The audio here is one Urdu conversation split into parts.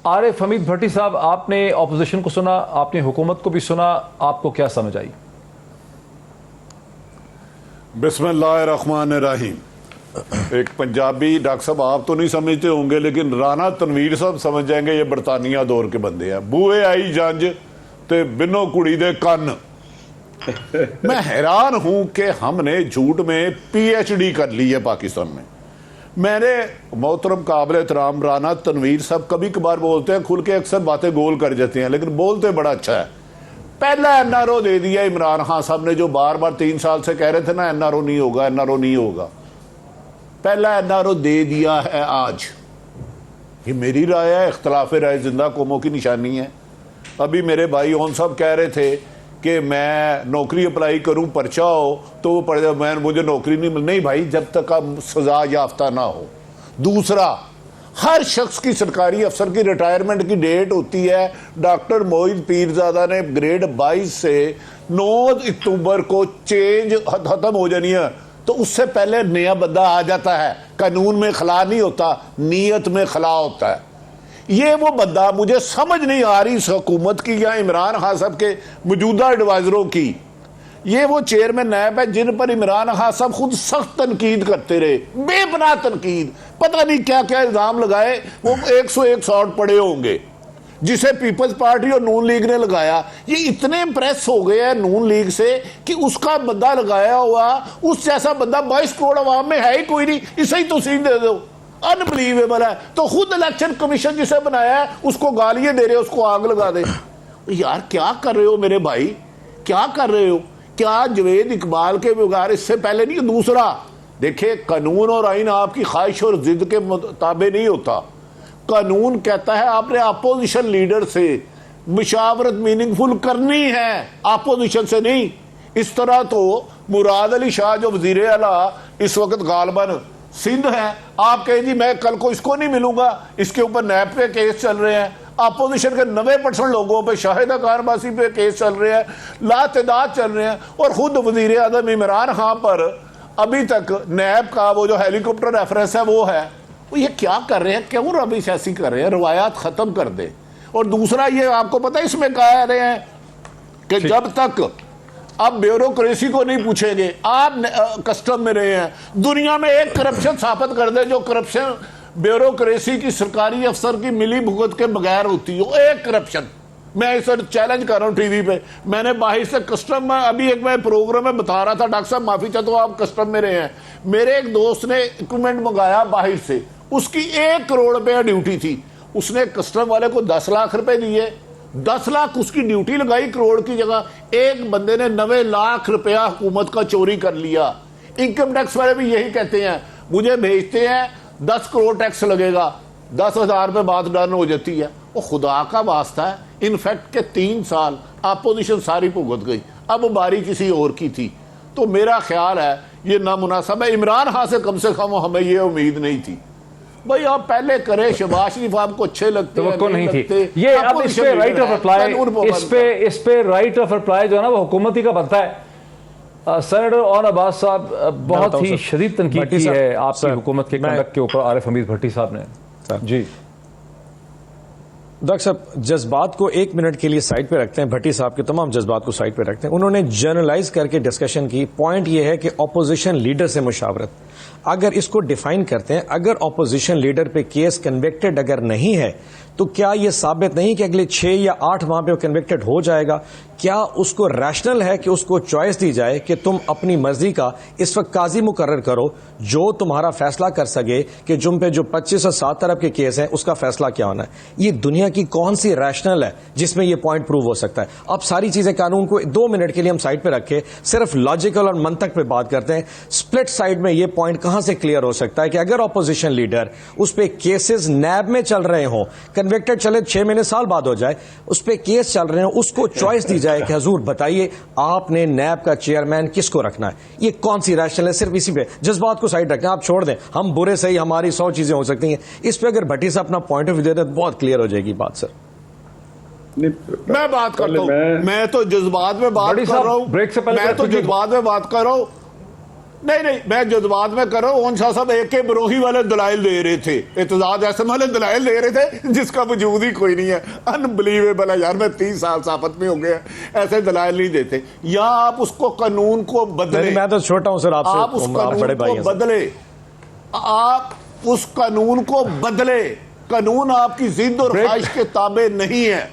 عارف حمید بھٹی صاحب، آپ نے اپوزیشن کو سنا، آپ نے حکومت کو بھی سنا، آپ کو کیا سمجھ آئی؟ بسم اللہ الرحمن الرحیم. ایک پنجابی ڈاکٹر صاحب آپ تو نہیں سمجھتے ہوں گے لیکن رانا تنویر صاحب سمجھ جائیں گے، یہ برطانیہ دور کے بندے ہیں. بوئے آئی جنج تے بنو کڑی دے کن. میں حیران ہوں کہ ہم نے جھوٹ میں پی ایچ ڈی کر لی ہے پاکستان میں. میں نے محترم قابل احترام رانا تنویر صاحب کبھی کبھار بولتے ہیں کھل کے، اکثر باتیں گول کر جاتے ہیں لیکن بولتے بڑا اچھا ہے. پہلا این آر او دے دیا عمران خان صاحب نے، جو بار بار 3 سال سے کہہ رہے تھے نا این آر او نہیں ہوگا، این آر او نہیں ہوگا. پہلا این آر او دے دیا ہے آج. یہ میری رائے ہے، اختلاف رائے زندہ قوموں کی نشانی ہے. ابھی میرے بھائی اون صاحب کہہ رہے تھے کہ میں نوکری اپلائی کروں پرچہ ہو تو وہ پڑھ جائے، مجھے نوکری نہیں مل. نہیں بھائی، جب تک آپ سزا یافتہ نہ ہو. دوسرا، ہر شخص کی سرکاری افسر کی ریٹائرمنٹ کی ڈیٹ ہوتی ہے. ڈاکٹر موعد پیرزادہ نے گریڈ 22 سے 9 اکتوبر کو چینج ختم ہو جانی ہے تو اس سے پہلے نیا بندہ آ جاتا ہے. قانون میں خلا نہیں ہوتا، نیت میں خلا ہوتا ہے. یہ وہ بندہ مجھے سمجھ نہیں آ رہی اس حکومت کی یا عمران خان صاحب کے موجودہ ایڈوائزروں کی. یہ وہ چیئرمین نیب ہے جن پر عمران خان صاحب خود سخت تنقید کرتے رہے، بے پناہ تنقید. پتہ نہیں کیا کیا الزام لگائے، وہ 101 ساٹ پڑے ہوں گے جسے پیپلز پارٹی اور نون لیگ نے لگایا. یہ اتنے امپریس ہو گئے ہیں نون لیگ سے کہ اس کا بندہ لگایا ہوا، اس جیسا بندہ 22 کروڑ عوام میں ہے ہی کوئی نہیں، اسے ہی توسیع دے دو. انبلیویبل ہے. تو خود الیکشن کمیشن جسے بنایا ہے اس کو گالیاں دے رہے، اس کو آگ لگا دے. یار کیا کر رہے ہو میرے بھائی، کیا کر رہے ہو؟ کیا جوید اقبال کے بغیر اس سے پہلے نہیں؟ دوسرا دیکھیں، قانون اور آئین آپ کی خواہش اور ضد کے مطابق نہیں ہوتا. قانون کہتا ہے آپ نے اپوزیشن لیڈر سے مشاورت میننگ فل کرنی ہے، اپوزیشن سے نہیں. اس طرح تو مراد علی شاہ جو وزیر اعلیٰ اس وقت غالباً سندھ ہے، آپ کہیں جی میں کل کو اس کو نہیں ملوں گا، اس کے اوپر نیب پہ کیس چل رہے ہیں. اپوزیشن کے 90% لوگوں پہ، شاہدہ کارباسی پہ کیس چل رہے ہیں، لا تعداد چل رہے ہیں. اور خود وزیر اعظم عمران خان پر ابھی تک نیب کا وہ جو ہیلی کاپٹر ریفرنس ہے وہ ہے. یہ کیا کر رہے ہیں؟ کیوں ربش ایسی کر رہے ہیں؟ روایات ختم کر دیں. اور دوسرا یہ آپ کو پتہ اس میں کہہ رہے ہیں کہ جب تک اب بیوروکریسی کو نہیں پوچھیں گے، آپ کسٹم میں رہے ہیں، دنیا میں ایک کرپشن ثابت کر دے جو کرپشن بیوروکریسی کی سرکاری افسر کی ملی بھگت کے بغیر ہوتی ہو. ایک کرپشن میں اس وقت چیلنج کر رہا ہوں ٹی وی پہ. میں نے باہر سے کسٹم میں ابھی ایک میں پروگرام میں بتا رہا تھا، ڈاکٹر صاحب معافی چاہتا ہوں آپ کسٹم میں رہے ہیں. میرے ایک دوست نے اکوپمنٹ منگایا باہر سے، اس کی 1 کروڑ روپے ڈیوٹی تھی. اس نے کسٹم والے کو 10 لاکھ روپے دیے، 10 لاکھ اس کی ڈیوٹی لگائی کروڑ کی جگہ. ایک بندے نے 90 لاکھ روپیہ حکومت کا چوری کر لیا. انکم ٹیکس والے بھی یہی کہتے ہیں، مجھے بھیجتے ہیں 10 کروڑ ٹیکس لگے گا، 10,000 پہ بات ڈن ہو جاتی ہے. وہ خدا کا واسطہ ہے. انفیکٹ کہ 3 سال اپوزیشن ساری بھگت گئی، اب باری کسی اور کی تھی. تو میرا خیال ہے یہ نامناسب ہے. عمران خان سے کم ہمیں یہ امید نہیں تھی. بھائی آپ پہلے کرے، شہباز شریف آپ کو اچھے لگتے ہیں، توقع نہیں تھی. یہ اب اس پہ رائٹ آف رپلائی، اس پہ رائٹ آف رپلائی جو ہے نا وہ حکومتی کا بنتا ہے. سینیٹر اون عباس صاحب بہت ہی شدید تنقید کی ہے آپ کی حکومت کے کنڈکٹ کے اوپر عارف حمید بھٹی صاحب نے. جی ڈاکٹر صاحب، جذبات کو 1 منٹ کے لیے سائڈ پہ رکھتے ہیں. بھٹی صاحب کے تمام جذبات کو سائڈ پہ رکھتے ہیں. انہوں نے جنرلائز کر کے ڈسکشن کی. پوائنٹ یہ ہے کہ اپوزیشن لیڈر سے مشاورت، اگر اس کو ڈیفائن کرتے ہیں، اگر اپوزیشن لیڈر پہ کیس کنوکٹڈ اگر نہیں ہے تو کیا یہ ثابت نہیں کہ اگلے 6 یا 8 ماہ پہ وہ کنوکٹڈ ہو جائے گا؟ کیا اس کو ریشنل ہے کہ اس کو چوائس دی جائے کہ تم اپنی مرضی کا اس وقت قاضی مقرر کرو جو تمہارا فیصلہ کر سکے کہ جن پہ جو 25 اور 7 طرف کے کیس ہیں اس کا فیصلہ کیا ہونا ہے؟ یہ دنیا کی کون سی ریشنل ہے جس میں یہ پوائنٹ پروو ہو سکتا ہے؟ اب ساری چیزیں قانون کو 2 منٹ کے لیے ہم سائڈ پہ رکھے، صرف لاجیکل اور منطق پہ بات کرتے ہیں. سپلٹ سائڈ میں یہ پوائنٹ کہاں سے کلیئر ہو سکتا ہے کہ اگر اپوزیشن لیڈر اس پہ کیسز نیب میں چل رہے ہوں، کنوکٹڈ چلے 6 مہینے سال بعد ہو جائے، اس پہ کیس چل رہے ہیں، اس کو چوائس دی جائے کہ حضور بتائیے آپ نے نیب کا چیئرمین کس کو رکھنا ہے؟ یہ کون سی ریشنل ہے؟ صرف اسی پہ جذبات کو سائڈ رکھیں، آپ چھوڑ دیں. ہم برے صحیح ہماری 100 چیزیں ہو سکتی ہیں، اس پہ اگر بھٹی سے اپنا پوائنٹ آف ویو دے دیں تو بہت کلیئر ہو جائے گی بات. سر میں بات کرتا ہوں، میں تو جذبات میں بات کر رہا ہوں، میں تو جذبات میں بات کر رہا ہوں. نہیں میں جذبات میں کر رہا ہوں. شاہ صاحب ایک کے بروہی والے دلائل دے رہے تھے, اعتزاز احسن والے دلائل دے رہے تھے جس کا وجود ہی کوئی نہیں ہے. انبلیویبل ہے یار, میں 30 سال صحافت میں ہو گیا, ایسے دلائل نہیں دیتے. یا آپ اس کو قانون کو بدلے, میں تو چھوٹا ہوں سر آپ سے, آپ اس قانون کو بدلے, آپ اس قانون کو بدلے. قانون آپ کی ضد اور خواہش کے تابع نہیں ہے,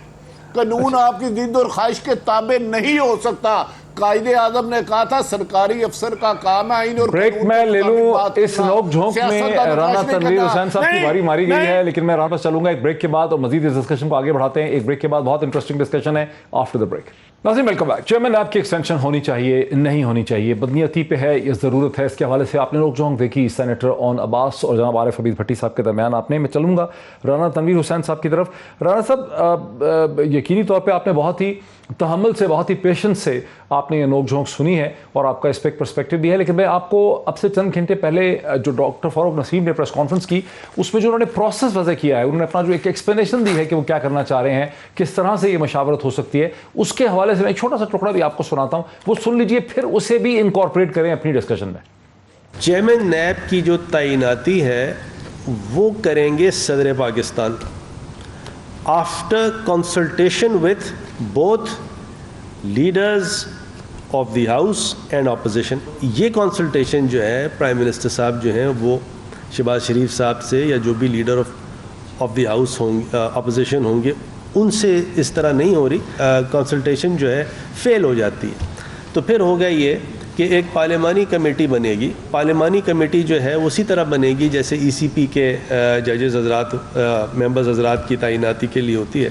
قانون آپ کی ضد اور خواہش کے تابع نہیں ہو سکتا. قائد اعظم نے کہا تھا سرکاری افسر کا کام ہے آئین اور بریک میں لے لوں. اس نوک جھونک میں رانا تنویر حسین صاحب کی باری ماری گئی ہے, لیکن میں رانا پر چلوں گا ایک بریک کے بعد اور مزید اس ڈسکشن کو آگے بڑھاتے ہیں. ایک بریک کے بعد بہت انٹرسٹنگ ڈسکشن ہے آفٹر دا بریک. ناظرین ویلکم بیک. چیئرمین نیب کی ایکسٹینشن ہونی چاہیے نہیں ہونی چاہیے, بدنیتی پہ ہے یہ ضرورت ہے, اس کے حوالے سے آپ نے نوک جھونک دیکھی سینیٹر اون عباس اور جناب عارف حبیب بھٹی صاحب کے درمیان. آپ نے, میں چلوں گا رانا تنویر حسین صاحب کی طرف. رانا صاحب یقینی طور پہ آپ نے بہت ہی تحمل سے, بہت ہی پیشنس سے آپ نے یہ نوک جھونک سنی ہے اور آپ کا اس پہ ایک پرسپیکٹو بھی ہے, لیکن میں آپ کو اب سے چند گھنٹے پہلے جو ڈاکٹر فاروق نسیم نے پریس کانفرنس کی اس میں جو انہوں نے پروسیس وضع کیا ہے, انہوں نے اپنا جو ایک ایکسپلینیشن دی ہے کہ وہ کیا کرنا چاہ رہے ہیں, کس طرح سے یہ مشاورت ہو سکتی ہے, اس کے حوالے سے میں ایک چھوٹا سا ٹکڑا بھی آپ کو سناتا ہوں, وہ سن لیجئے, پھر اسے بھی انکارپوریٹ کریں اپنی ڈسکشن میں. چیئرمین نیب کی جو تعیناتی ہے وہ کریں گے صدر Pakistan after consultation with both leaders of the house and opposition. یہ کنسلٹیشن جو ہے پرائم منسٹر صاحب جو ہیں وہ شہباز شریف صاحب سے یا جو بھی لیڈر آف دی ہاؤس ہوں اپوزیشن ہوں گے ان سے اس طرح نہیں ہو رہی. کنسلٹیشن جو ہے فیل ہو جاتی ہے. تو پھر ہوگا یہ کہ ایک پارلیمانی کمیٹی بنے گی. پارلیمانی کمیٹی جو ہے اسی طرح بنے گی جیسے ای سی پی کے ججز حضرات, ممبرز حضرات کی تعیناتی کے لیے ہوتی ہے.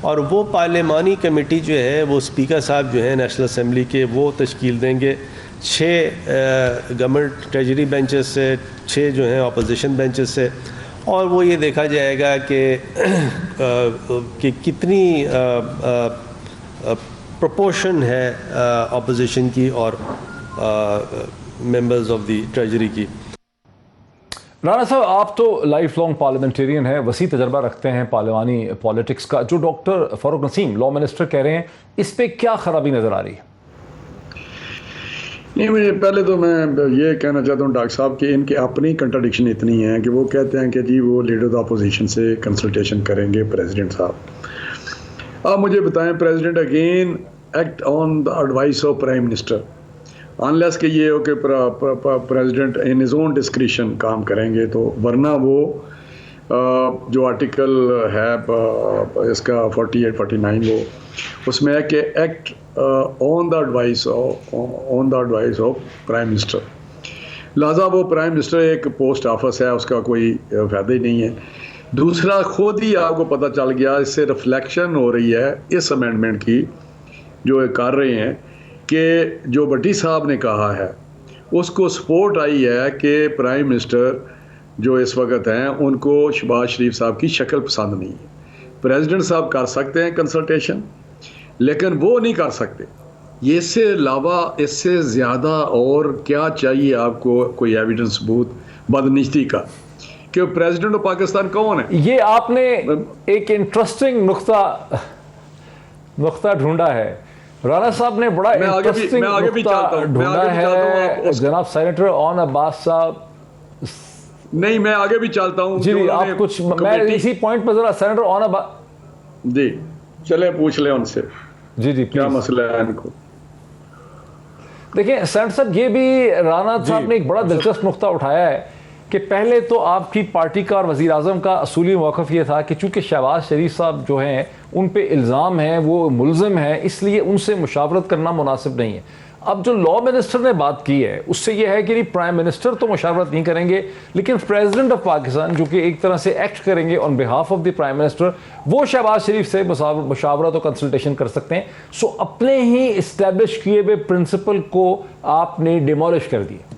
اور وہ پارلیمانی کمیٹی جو ہے وہ اسپیکر صاحب جو ہیں نیشنل اسمبلی کے وہ تشکیل دیں گے 6 گورنمنٹ ٹریجری بینچز سے, 6 جو ہیں اپوزیشن بینچز سے, اور وہ یہ دیکھا جائے گا کہ کتنی پروپورشن ہے اپوزیشن کی اور ممبرز آف دی ٹریجری کی. رانا صاحب آپ تو لائف لانگ پارلیمنٹیرین ہیں, وسیع تجربہ رکھتے ہیں پارلیمانی پالیٹکس کا. جو ڈاکٹر فاروق نسیم لا منسٹر کہہ رہے ہیں اس پہ کیا خرابی نظر آ رہی ہے؟ نہیں, مجھے پہلے تو میں یہ کہنا چاہتا ہوں ڈاکٹر صاحب کہ ان کی اپنی کنٹراڈکشن اتنی ہے کہ وہ کہتے ہیں کہ جی وہ لیڈر اپوزیشن سے کنسلٹیشن کریں گے پریزیڈنٹ صاحب. آپ مجھے بتائیں, president again act on the advice of prime minister, unless کہ یہ ہو کہ president in his own discretion کام کریں گے, تو ورنہ وہ جو آرٹیکل ہے اس کا 48-49 وہ اس میں ہے کہ act on the advice of prime minister. لہٰذا وہ پرائم منسٹر ایک پوسٹ آفس ہے, اس کا کوئی فائدہ ہی نہیں ہے. دوسرا, خود ہی آپ کو پتہ چل گیا, اس سے ریفلیکشن ہو رہی ہے اس امینڈمنٹ کی جو کر رہے ہیں کہ جو بھٹی صاحب نے کہا ہے اس کو سپورٹ آئی ہے کہ پرائم منسٹر جو اس وقت ہیں ان کو شہباز شریف صاحب کی شکل پسند نہیں ہے. پریزیڈنٹ صاحب کر سکتے ہیں کنسلٹیشن, لیکن وہ نہیں کر سکتے. یہ اس سے علاوہ اس سے زیادہ اور کیا چاہیے آپ کو کوئی ایویڈنس ثبوت بدنیتی کا کہ پریزیڈنٹ آف پاکستان کون ہے؟ یہ آپ نے ایک انٹرسٹنگ نقطہ ڈھونڈا ہے. رانا صاحب نے بڑا انٹرسٹنگ نقطہ ڈھونڈا ہے. جناب سینیٹر اون عباس صاحب, نہیں میں آگے بھی چلتا ہوں. جی آپ کچھ, میں اسی پوائنٹ پر ذرا سینیٹر اون عباس جی چلیں پوچھ لیں ان سے جی کیا مسئلہ ہے ان کو. دیکھیں سینیٹر صاحب, یہ بھی رانا صاحب نے ایک بڑا دلچسپ نقطہ اٹھایا ہے کہ پہلے تو آپ کی پارٹی کا اور وزیر اعظم کا اصولی موقف یہ تھا کہ چونکہ شہباز شریف صاحب جو ہیں ان پہ الزام ہے, وہ ملزم ہیں, اس لیے ان سے مشاورت کرنا مناسب نہیں ہے. اب جو لا منسٹر نے بات کی ہے اس سے یہ ہے کہ پرائم منسٹر تو مشاورت نہیں کریں گے, لیکن پریزیڈنٹ آف پاکستان جو کہ ایک طرح سے ایکٹ کریں گے on behalf of the prime minister, وہ شہباز شریف سے مشاورت اور کنسلٹیشن کر سکتے ہیں. سو اپنے ہی اسٹیبلش کیے ہوئے پرنسپل کو آپ نے ڈیمولش کر دیا.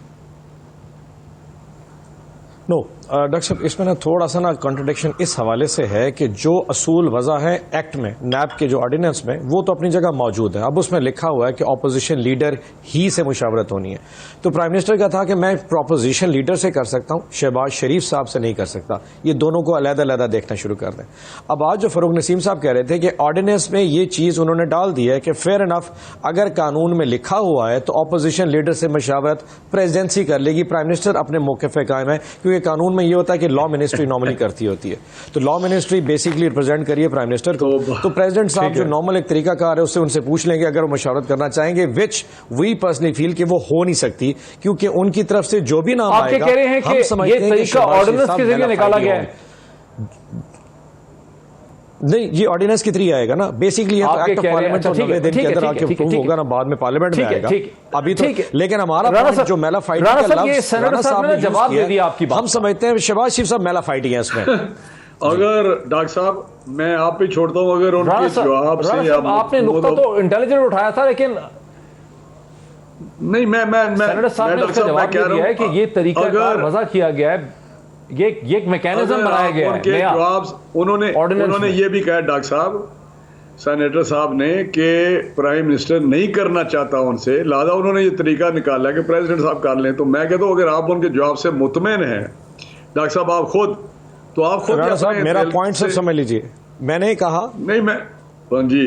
نو, ڈاکٹر صاحب اس میں نا تھوڑا سا نا کنٹرڈکشن اس حوالے سے ہے کہ جو اصول وضع ہے ایکٹ میں، نیب کے جو آرڈیننس میں، وہ تو اپنی جگہ موجود ہے. اب اس میں لکھا ہوا ہے کہ اپوزیشن لیڈر ہی سے مشاورت ہونی ہے. تو پرائم منسٹر کا تھا کہ میں اپوزیشن لیڈر سے کر سکتا ہوں، شہباز شریف صاحب سے نہیں کر سکتا. یہ دونوں کو علیحدہ علیحدہ دیکھنا شروع کر دیں. اب آج جو فاروق نسیم صاحب کہہ رہے تھے کہ آرڈیننس میں یہ چیز انہوں نے ڈال دی ہے کہ فیئر انف اگر قانون میں لکھا ہوا ہے تو اپوزیشن لیڈر سے مشاورت پریزیڈنسی کر لے گی. پرائم منسٹر اپنے موقف پہ قائم ہے، کیونکہ قانون میں یہ ہوتا ہے کہ لا منسٹری نارملی کرتی ہوتی ہے. تو لا منسٹری بیسیکلی ریپرزینٹ کریے پرائم منسٹر کو. تو پریزیڈنٹ صاحب جو نارمل ایک طریقہ کار ہے اس سے ان سے پوچھ لیں گے اگر وہ مشاورت کرنا چاہیں گے، وچ وی پرسنلی فیل کہ وہ ہو نہیں سکتی، کیونکہ ان کی طرف سے جو بھی نام آئے گا ہم سمجھتے ہیں کہ طریقہ آرڈیننس کے ذریعے نکالا گیا ہے. نہیں، یہ آرڈیننس کی طریقے آئے گا نا بیسیکلی. یہ تو ایکٹ آف پارلیمنٹ تو 90 دن کے اندر آ کے اپروو ہوگا نا، بعد میں پارلیمنٹ میں آئے گا ابھی تو. لیکن ہمارا پوائنٹ جو میلا فائٹنگ کا لفظ رانا صاحب نے جواب دے دیا آپ کی بات. ہم سمجھتے ہیں شہباز شریف صاحب میلا فائٹنگ ہے اس میں. اگر ڈاکٹر صاحب میں آپ پہ چھوڑتا ہوں، اگر ان کے جواب سے آپ نے نقطہ تو انٹیلیجنٹ اٹھایا تھا، لیکن نہیں میں سینیٹر صاحب نے اس کا جواب دیا ہے کہ یہ طریقہ کار وضع کیا گیا ہے، یہ ایک میکینزم بنایا گیا ہے. جواب انہوں نے یہ بھی کہا ڈاکٹر صاحب، سینیٹر صاحب نے، کہ پرائم منسٹر نہیں کرنا چاہتا ان سے، لہٰذا انہوں نے یہ طریقہ نکالا کہ پریزیڈنٹ صاحب کر لیں. تو میں کہتا ہوں اگر آپ ان کے جواب سے مطمئن ہیں ڈاکٹر صاحب آپ خود، تو آپ خود میرا پوائنٹ سب سمجھ لیجیے. میں نے کہا نہیں، میں جی